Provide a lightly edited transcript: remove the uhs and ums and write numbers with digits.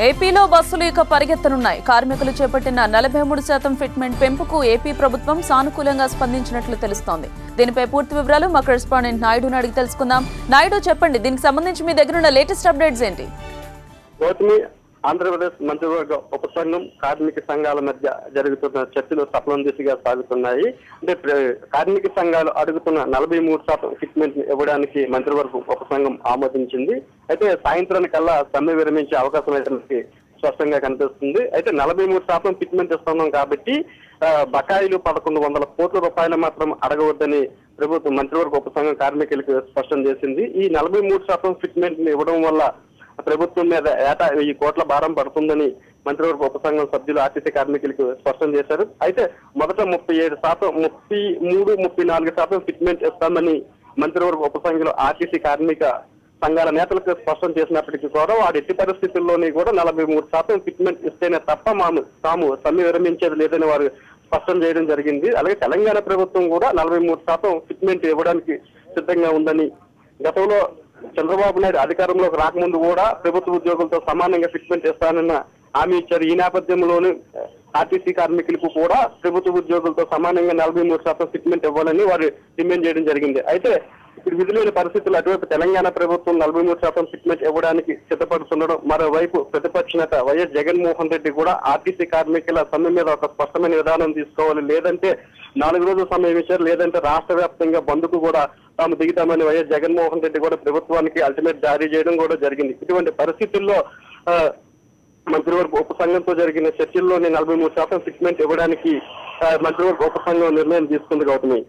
ఏపీలో బస్సులు ఇక పరిగెత్తనున్నాయి. కార్మికులు చేపట్టిన 43% ఫిట్మెంట్ పెంపుకు ఏపీ ప్రభుత్వం సానుకూలంగా స్పందించినట్లు తెలుస్తోంది. దీనిపై పూర్తి వివరాలు మా కరెస్పాండెంట్ నాయుడుని అడిగి తెలుసుకుందాం. నాయుడు, చెప్పండి, దీనికి సంబంధించి మీ దగ్గర ఉన్న లేటెస్ట్ అప్డేట్స్ ఏంటి? ఆంధ్రప్రదేశ్ మంత్రివర్గ ఉపసంఘం కార్మిక సంఘాల మధ్య జరుగుతున్న చర్చలు సఫలం దిశగా సాగుతున్నాయి. అంటే కార్మిక సంఘాలు అడుగుతున్న 43% ఫిట్మెంట్ ఇవ్వడానికి మంత్రివర్గ ఉపసంఘం ఆమోదించింది. అయితే సాయంత్రానికల్లా సమ్మె విరమించే అవకాశం అయితే స్పష్టంగా కనిపిస్తుంది. అయితే 43% ఫిట్మెంట్ ఇస్తున్నాం కాబట్టి బకాయిలు 1100 కోట్ల రూపాయలు మాత్రం అడగవద్దని ప్రభుత్వం మంత్రివర్గ ఉపసంఘం కార్మికులకు స్పష్టం చేసింది. ఈ 43% ఫిట్మెంట్ ఇవ్వడం వల్ల ప్రభుత్వం మీద ఏటా 1000 కోట్ల భారం పడుతుందని మంత్రివర్గ ఉపసంఘం సభ్యులు ఆర్టీసీ కార్మికులకు స్పష్టం చేశారు. అయితే మొదట 37%, 33, 34% ఫిట్మెంట్ ఇస్తామని మంత్రివర్గ ఉపసంఘంలో ఆర్టీసీ కార్మిక సంఘాల నేతలకు స్పష్టం చేసినప్పటికీ కూడా వారి ఎట్టి పరిస్థితుల్లోని కూడా 43% ఫిట్మెంట్ ఇస్తేనే తప్ప తాము సమ్మె విరమించేది లేదని వారు స్పష్టం చేయడం జరిగింది. అలాగే తెలంగాణ ప్రభుత్వం కూడా 43% ఫిట్మెంట్ ఇవ్వడానికి సిద్ధంగా ఉందని, గతంలో చంద్రబాబు నాయుడు అధికారంలోకి రాకముందు కూడా ప్రభుత్వ ఉద్యోగులతో సమానంగా ఫిట్మెంట్ ఇస్తానన్న హామీ ఇచ్చారు. ఈ నేపథ్యంలోనే ఆర్టీసీ కార్మికులకు కూడా ప్రభుత్వ ఉద్యోగులతో సమానంగా 43% ఫిట్మెంట్ ఇవ్వాలని వారు డిమాండ్ చేయడం జరిగింది. అయితే ఇప్పుడు విధులైన పరిస్థితులు అటువైపు తెలంగాణ ప్రభుత్వం 43% ఫిట్మెంట్ ఇవ్వడానికి సిద్ధపడుతుండడం, మరోవైపు ప్రతిపక్ష నేత వైఎస్ జగన్మోహన్ రెడ్డి కూడా ఆర్టీసీ కార్మికుల సమ్మె మీద ఒక స్పష్టమైన విధానం తీసుకోవాలి, లేదంటే 4 రోజుల సమయం ఇచ్చారు, లేదంటే రాష్ట్ర వ్యాప్తంగా బంద్కు కూడా తాము దిగుతామని వైఎస్ జగన్మోహన్ రెడ్డి కూడా ప్రభుత్వానికి అల్టిమేట్ జారీ చేయడం కూడా జరిగింది. ఇటువంటి పరిస్థితుల్లో మంత్రివర్గ ఉపసంఘంతో జరిగిన చర్చల్లోనే 43% ఫిట్మెంట్ ఇవ్వడానికి మంత్రివర్గ ఉపసంఘం నిర్ణయం తీసుకుంది. గౌతమి.